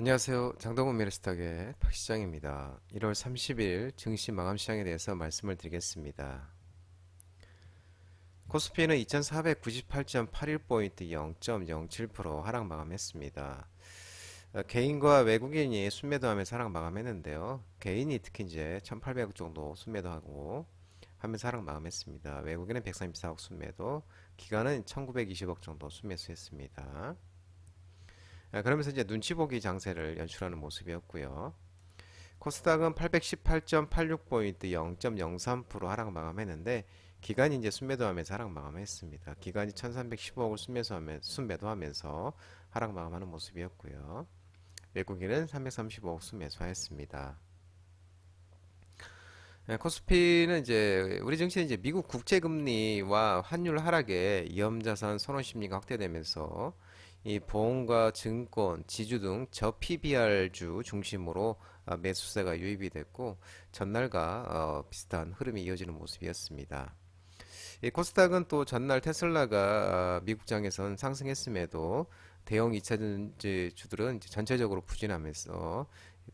안녕하세요. 장동건 메르스탁의 박시장입니다. 1월 30일 증시 마감 시장에 대해서 말씀을 드리겠습니다. 코스피는 2498.81포인트 0.07% 하락 마감했습니다. 개인과 외국인이 순매도하면서 하락 마감했는데요. 개인이 특히 이제 1800억 정도 순매도하고 하면서 하락 마감했습니다. 외국인은 134억 순매도, 기관은 1920억 정도 순매수했습니다. 그러면서 이제 눈치 보기 장세를 연출하는 모습이었고요. 코스닥은 818.86포인트 0.03% 하락 마감했는데 기관이 이제 순매도하면서 하락 마감했습니다. 기관이 1315억을 순매도하면서 하락 마감하는 모습이었고요. 외국인은 335억 순매수하였습니다. 코스피는 이제 우리 증시는 이제 미국 국채 금리와 환율 하락에 위험자산 선호 심리가 확대되면서 이 보험과 증권, 지주 등 저PBR주 중심으로 매수세가 유입이 됐고 전날과 비슷한 흐름이 이어지는 모습이었습니다. 이 코스닥은 또 전날 테슬라가 미국장에선 상승했음에도 대형 2차전지주들은 이제 전체적으로 부진하면서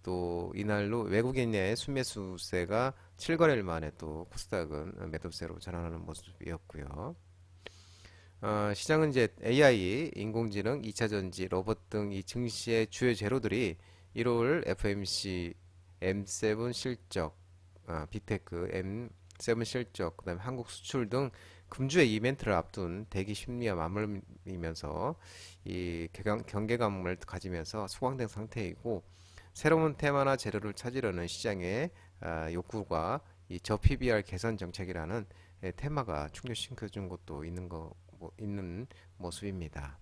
또 이날로 외국인의 순매수세가 7거래일 만에 또 코스닥은 매도세로 전환하는 모습이었고요. 시장은 이제 AI, 인공지능, 2차전지, 로봇 등 이 증시의 주요 재료들이 1월 FMC M7 실적, 빅테크 M7 실적, 그다음에 한국 수출 등 금주의 이벤트를 앞둔 대기 심리와 맞물리면서 이 경계감을 가지면서 소강된 상태이고 새로운 테마나 재료를 찾으려는 시장의 욕구가 이 저PBR 개선 정책이라는 테마가 충족시켜준 것도 있는 모습입니다.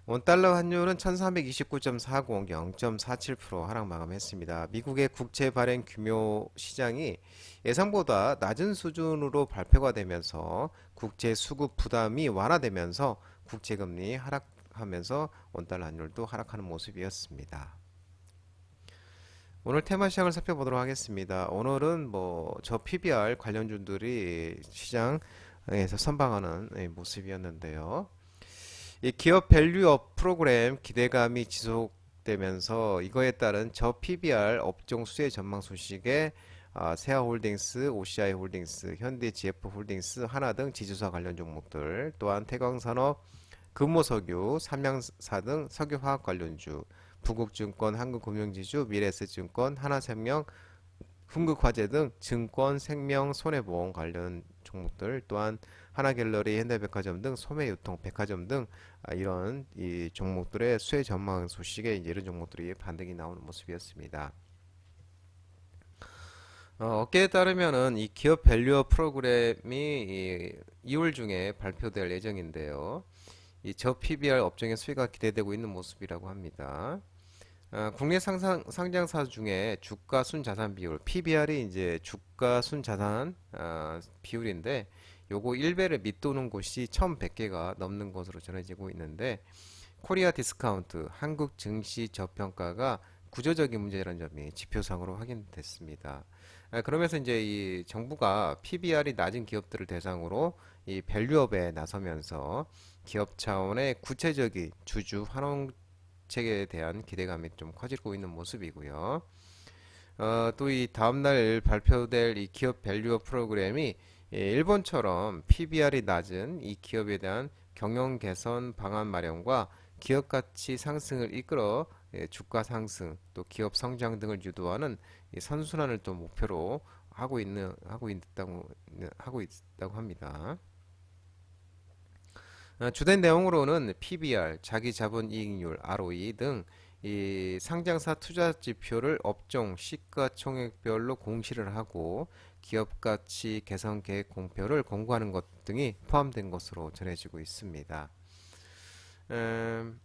원달러 환율은 1329.40, 0.47% 하락 마감했습니다. 미국의 국채 발행 규모 시장이 예상보다 낮은 수준으로 발표가 되면서 국채 수급 부담이 완화되면서 국채 금리 하락하면서 원달러 환율도 하락하는 모습이었습니다. 오늘 테마 시장을 살펴보도록 하겠습니다. 오늘은 뭐 저 PBR 관련주들이 시장에서 선방하는 모습이었는데요. 이 기업 밸류업 프로그램 기대감이 지속되면서 이거에 따른 저 PBR 업종 수혜 전망 소식에 세아홀딩스, OCI 홀딩스, 현대 GF 홀딩스, 하나 등 지주사 관련 종목들, 또한 태광산업, 금호석유, 삼양사 등 석유화학 관련주, 부국증권, 한국금융지주, 미래에셋증권, 하나생명, 흥국화재 등 증권, 생명, 손해보험 관련 종목들, 또한 하나갤러리, 현대백화점 등 소매유통, 백화점 등 이런 이 종목들의 수혜 전망 소식에 이제 이런 종목들이 반등이 나오는 모습이었습니다. 업계에 따르면은 이 기업 밸류업 프로그램이 2월 중에 발표될 예정인데요. 이 저 PBR 업종의 수혜가 기대되고 있는 모습이라고 합니다. 국내 상장사 중에 주가 순자산 비율 PBR이 이제 주가 순자산 비율인데 요거 1배를 밑도는 곳이 1100개가 넘는 것으로 전해지고 있는데 코리아 디스카운트 한국 증시 저평가가 구조적인 문제라는 점이 지표상으로 확인됐습니다. 그러면서 이제 이 정부가 PBR이 낮은 기업들을 대상으로 이 밸류업에 나서면서 기업 차원의 구체적인 주주 환원 책에 대한 기대감이 좀 커지고 있는 모습이고요. 또 이 다음날 발표될 이 기업 밸류업 프로그램이 일본처럼 PBR이 낮은 이 기업에 대한 경영 개선 방안 마련과 기업 가치 상승을 이끌어 주가 상승 또 기업 성장 등을 유도하는 이 선순환을 또 목표로 하고 있다고 합니다. 주된 내용으로는 PBR, 자기자본이익률, ROE 등 이 상장사 투자 지표를 업종 시가총액별로 공시를 하고 기업 가치 개선 계획 공표를 공고하는 것 등이 포함된 것으로 전해지고 있습니다. 음,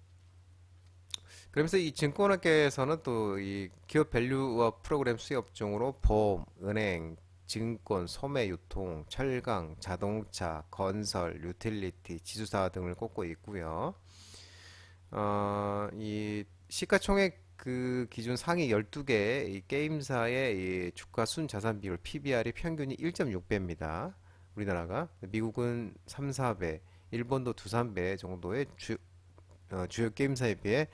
그러면서 이 증권업계에서는 또 이 기업 밸류업 프로그램 수혜 업종으로 보험, 은행, 증권, 소매 유통, 철강, 자동차, 건설, 유틸리티, 지주사 등을 꼽고 있고요. 이 시가총액 그 기준 상위 12개 이 게임사의 이 주가 순자산 비율 PBR이 평균이 1.6배입니다. 우리나라가 미국은 3, 4배, 일본도 2, 3배 정도의 주요 게임사에 비해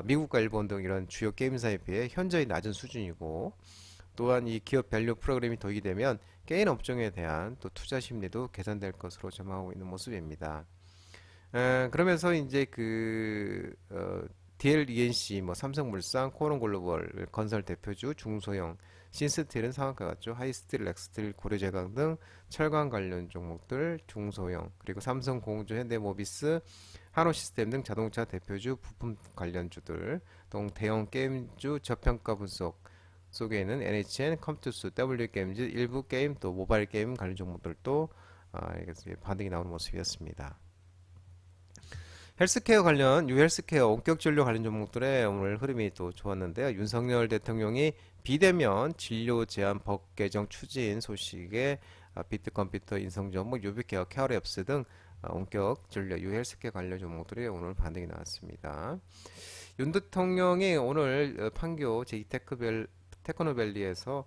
미국과 일본 등 이런 주요 게임사에 비해 현저히 낮은 수준이고, 또한 이 기업 밸류 프로그램이 도입이 되면 게임 업종에 대한 또 투자 심리도 개선될 것으로 전망하고 있는 모습입니다. 그러면서 이제 DLENC, 뭐 삼성물산, 코론글로벌, 건설 대표주, 중소형, 신스틸은 상한가 같죠. 하이스틸, 렉스틸, 고려제강 등 철강 관련 종목들, 중소형, 그리고 삼성공조, 현대모비스, 한호시스템 등 자동차 대표주, 부품 관련주들, 또 대형 게임주 저평가 분석 속에 있는 NHN, 컴투스, W게임즈, 일부 게임, 또 모바일 게임 관련 종목들도 반등이 나오는 모습이었습니다. 헬스케어 관련 유헬스케어 원격 진료 관련 종목들의 오늘 흐름이 또 좋았는데요. 윤석열 대통령이 비대면 진료 제한 법 개정 추진 소식에 비트컴퓨터, 인성정보, 유비케어, 케어랩스 등 원격 진료 유헬스케어 관련 종목들이 오늘 반등이 나왔습니다. 윤 대통령이 오늘 판교 테크노밸리에서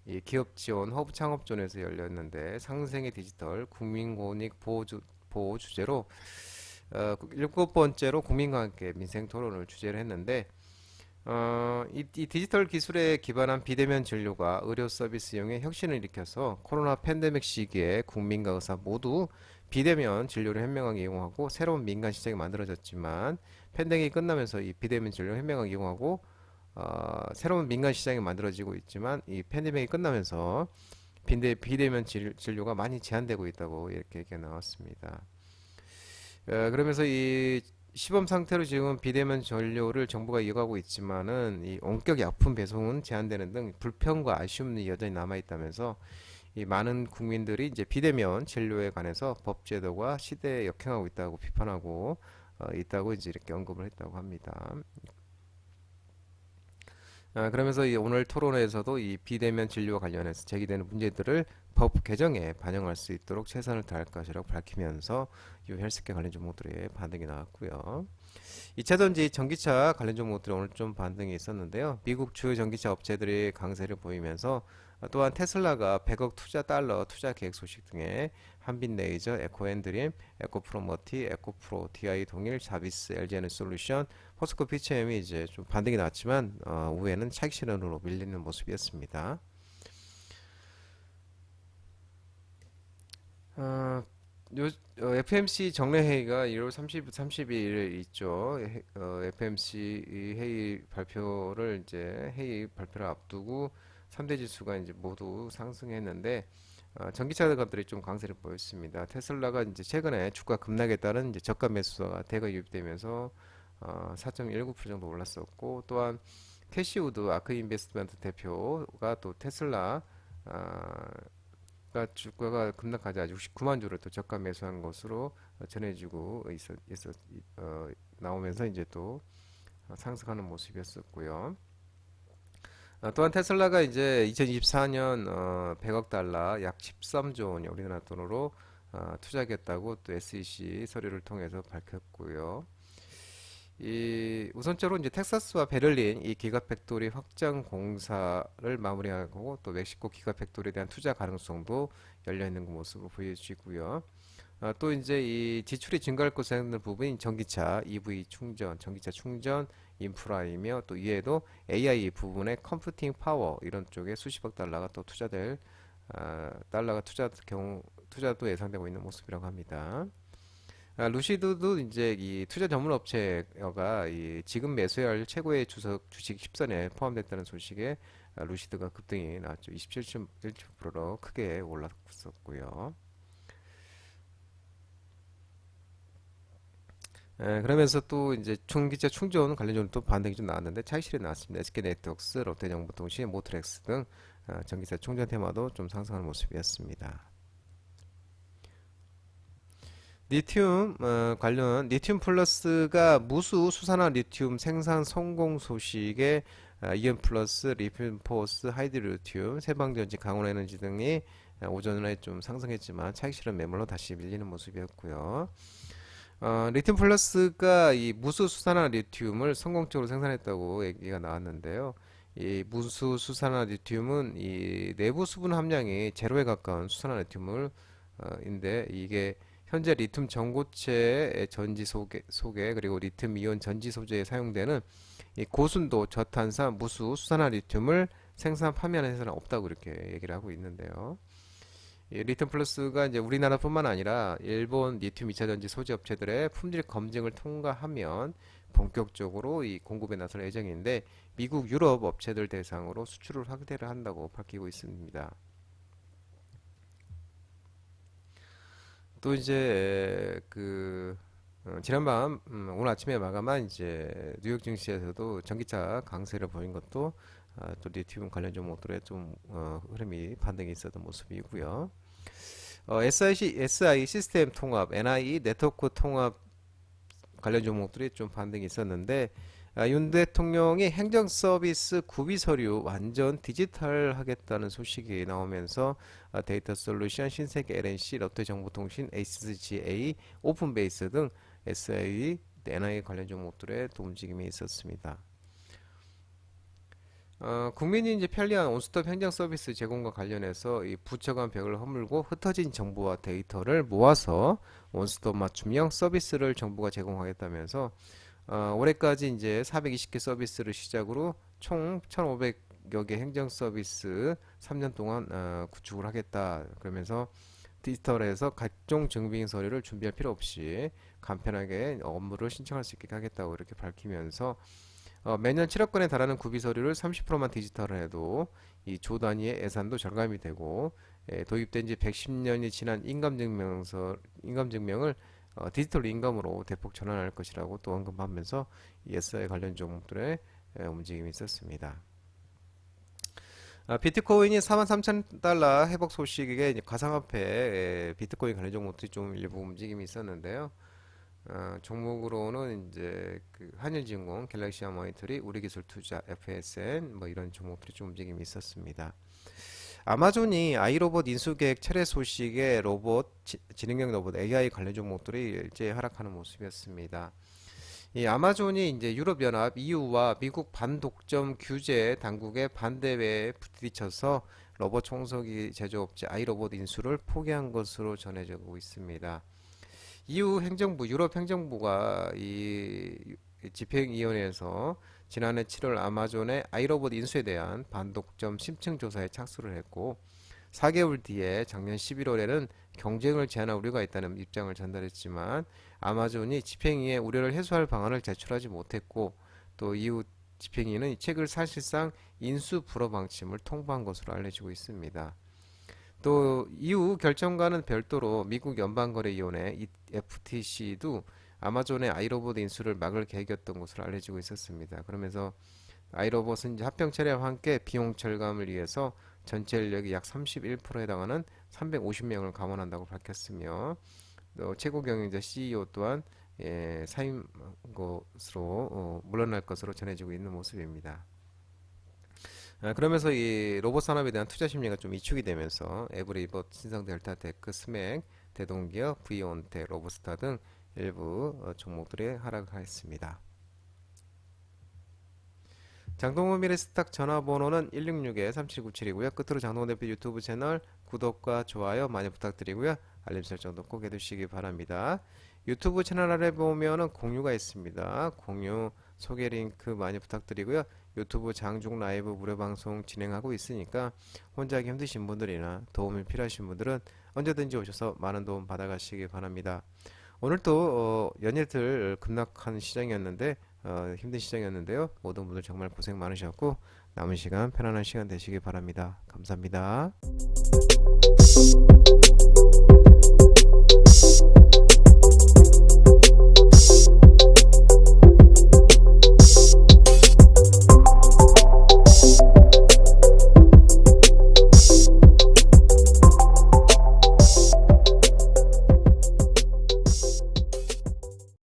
이 기업 지원 허브 창업존에서 열렸는데, 상생의 디지털 국민권익 보호 주제로 일곱 번째로 국민과 함께 민생 토론을 주제를 했는데, 이 디지털 기술에 기반한 비대면 진료가 의료 서비스 이용에 혁신을 일으켜서 코로나 팬데믹 시기에 국민과 의사 모두 비대면 진료를 현명하게 이용하고 새로운 민간 시장이 만들어졌지만, 팬데믹이 끝나면서 이 비대면 진료를 현명하게 이용하고 새로운 민간 시장이 만들어지고 있지만, 이 팬데믹이 끝나면서 비대면 진료가 많이 제한되고 있다고 이렇게 얘기가 나왔습니다. 그러면서 이 시범 상태로 지금 비대면 진료를 정부가 이어가고 있지만은 이 원격 약품 배송은 제한되는 등 불편과 아쉬움이 여전히 남아 있다면서, 이 많은 국민들이 이제 비대면 진료에 관해서 법 제도가 시대에 역행하고 있다고 비판하고 있다고 이제 이렇게 언급을 했다고 합니다. 그러면서 이 오늘 토론회에서도 이 비대면 진료와 관련해서 제기되는 문제들을 법 개정에 반영할 수 있도록 최선을 다할 것이라고 밝히면서 이 헬스케어 관련 종목들의 반등이 나왔고요. 2차전지 전기차 관련 종목들이 오늘 좀 반등이 있었는데요. 미국 주요 전기차 업체들이 강세를 보이면서, 또한 테슬라가 100억 달러 투자 계획 소식 등에 한빛레이저, 에코앤드림, 에코프로머티, 에코프로, DI 동일, 자비스, LG에너솔루션, 포스코 피처엠이 이제 좀 반등이 나왔지만 후에는 차익 실현으로 밀리는 모습이었습니다. 어, FMC 정례회의가 1월 30일 있죠. FMC 회의 발표를 이제 회의 발표를 앞두고 3대 지수가 이제 모두 상승했는데, 전기차 기업들이 좀 강세를 보였습니다. 테슬라가 이제 최근에 주가 급락에 따른 이제 저가 매수가 대거 유입되면서 4.19% 정도 올랐었고, 또한 캐시우드 아크 인베스트먼트 대표가 또 테슬라 주가가 급락하자 69만 주를 또 저가 매수한 것으로 전해지고 나오면서 이제 또 상승하는 모습이었었고요. 또한 테슬라가 이제 2024년 100억 달러 약 13조 원 우리나라 돈으로 투자하겠다고 또 SEC 서류를 통해서 밝혔고요. 이 우선적으로 이제 텍사스와 베를린 이 기가 팩토리 확장 공사를 마무리하고, 또 멕시코 기가 팩토리에 대한 투자 가능성도 열려 있는 모습으로 보여지고요. 또 이제 이 지출이 증가할 것으로 생각되는 부분이 전기차, EV 충전, 전기차 충전 인프라이며, 또 이에도 AI 부분의 컴퓨팅 파워 이런 쪽에 수십억 달러가 또 달러가 투자도 예상되고 있는 모습이라고 합니다. 루시드도 이제 이 투자 전문 업체가 이 지금 매수해야 할 최고의 주식 10선에 포함됐다는 소식에 루시드가 급등이 나왔죠. 27.1%로 크게 올랐었고요. 그러면서 또 이제 전기차 충전 관련주는 또 반등이 좀 나왔는데 차익실이 나왔습니다. SK네트워크스, 롯데정보통신, 모트렉스 등 전기차 충전 테마도 좀 상승하는 모습이었습니다. 리튬 관련 리튬 플러스가 무수 수산화 리튬 생산 성공 소식에 이온 플러스, 리튬 포스, 하이드로리튬, 세방전지, 강원에너지 등이 오전에 좀 상승했지만 차익 실현 매물로 다시 밀리는 모습이었고요. 리튬 플러스가 이 무수 수산화 리튬을 성공적으로 생산했다고 얘기가 나왔는데요. 이 무수 수산화 리튬은 이 내부 수분 함량이 제로에 가까운 수산화 리튬을 인데, 이게 현재 리튬 전고체의 전지 속에 그리고 리튬 이온 전지 소재에 사용되는 이 고순도 저탄산 무수 수산화 리튬을 생산 판매하는 회사는 없다고 이렇게 얘기를 하고 있는데요. 이 리튬 플러스가 이제 우리나라뿐만 아니라 일본 리튬 2차 전지 소재 업체들의 품질 검증을 통과하면 본격적으로 이 공급에 나설 예정인데 미국, 유럽 업체들 대상으로 수출을 확대를 한다고 밝히고 있습니다. 또 이제 지난밤 오늘 아침에 마감한 이제 뉴욕 증시에서도 전기차 강세를 보인 것도 또 리튬 관련 종목들의 좀 흐름이 반등이 있었던 모습이고요. SI 시스템 통합, NI 네트워크 통합 관련 종목들이 좀 반등이 있었는데 윤 대통령이 행정 서비스 구비 서류 완전 디지털 하겠다는 소식이 나오면서 데이터 솔루션, 신세계 LNC, 롯데정보통신, HCA, 오픈베이스 등 SI, NI 관련 종목들의 또 움직임이 있었습니다. 국민이 이제 편리한 원스톱 행정 서비스 제공과 관련해서 이 부처 간 벽을 허물고 흩어진 정보와 데이터를 모아서 원스톱 맞춤형 서비스를 정부가 제공하겠다면서 올해까지 이제 420개 서비스를 시작으로 총 1,500여 개 행정 서비스 3년 동안 구축을 하겠다. 그러면서 디지털에서 각종 증빙 서류를 준비할 필요 없이 간편하게 업무를 신청할 수 있게 하겠다고 이렇게 밝히면서 매년 7억 건에 달하는 구비 서류를 30%만 디지털을 해도 이 조 단위의 예산도 절감이 되고 도입된 지 110년이 지난 인감증명을 디지털 인감으로 대폭 전환할 것이라고 또 언급하면서 SI 관련 종목들의 움직임이 있었습니다. 비트코인이 43,000달러 회복 소식에 이제 가상화폐 비트코인 관련 종목들이 좀 일부 움직임이 있었는데요. 종목으로는 이제 한일진공, 갤럭시아 모니터리, 우리기술투자, FSN 뭐 이런 종목들이 좀 움직임이 있었습니다. 아마존이 아이로봇 인수계획 철회 소식에 지능형 로봇 AI 관련 종목들이 일제히 하락하는 모습이었습니다. 이 아마존이 이제 유럽연합 EU와 미국 반독점 규제 당국의 반대에 부딪혀서 로봇 청소기 제조업체 아이로봇 인수를 포기한 것으로 전해지고 있습니다. EU 행정부, 유럽 행정부가 이 집행위원회에서 지난해 7월 아마존의 아이로봇 인수에 대한 반독점 심층 조사에 착수를 했고 4개월 뒤에 작년 11월에는 경쟁을 제한할 우려가 있다는 입장을 전달했지만 아마존이 집행위에 우려를 해소할 방안을 제출하지 못했고 또 EU 집행위는 이 책을 사실상 인수 불허 방침을 통보한 것으로 알려지고 있습니다. 또 EU 결정과는 별도로 미국 연방거래위원회 FTC도 아마존의 아이로봇 인수를 막을 계획이었던 것으로 알려지고 있었습니다. 그러면서 아이로봇은 이제 합병 철회와 함께 비용 절감을 위해서 전체 인력이 약 31%에 해당하는 350명을 감원한다고 밝혔으며 또 최고 경영자 CEO 또한 사임 것으로 물러날 것으로 전해지고 있는 모습입니다. 그러면서 이 로봇 산업에 대한 투자 심리가 좀 위축이 되면서 에브리봇, 신성 델타 테크, 스맥, 대동기업, V온텍, 로보스타 등 일부 종목들이 하락했습니다. 장동호 미래스탁 전화번호는 166-3797이고요. 끝으로 장동호 대표 유튜브 채널 구독과 좋아요 많이 부탁드리고요. 알림 설정도 꼭 해두시기 바랍니다. 유튜브 채널 아래 보면은 공유가 있습니다. 공유 소개 링크 많이 부탁드리고요. 유튜브 장중 라이브 무료 방송 진행하고 있으니까 혼자 하기 힘드신 분들이나 도움이 필요하신 분들은 언제든지 오셔서 많은 도움 받아가시기 바랍니다. 오늘 또 연일들 급락한 시장이었는데 힘든 시장이었는데요. 모든 분들 정말 고생 많으셨고 남은 시간 편안한 시간 되시기 바랍니다. 감사합니다.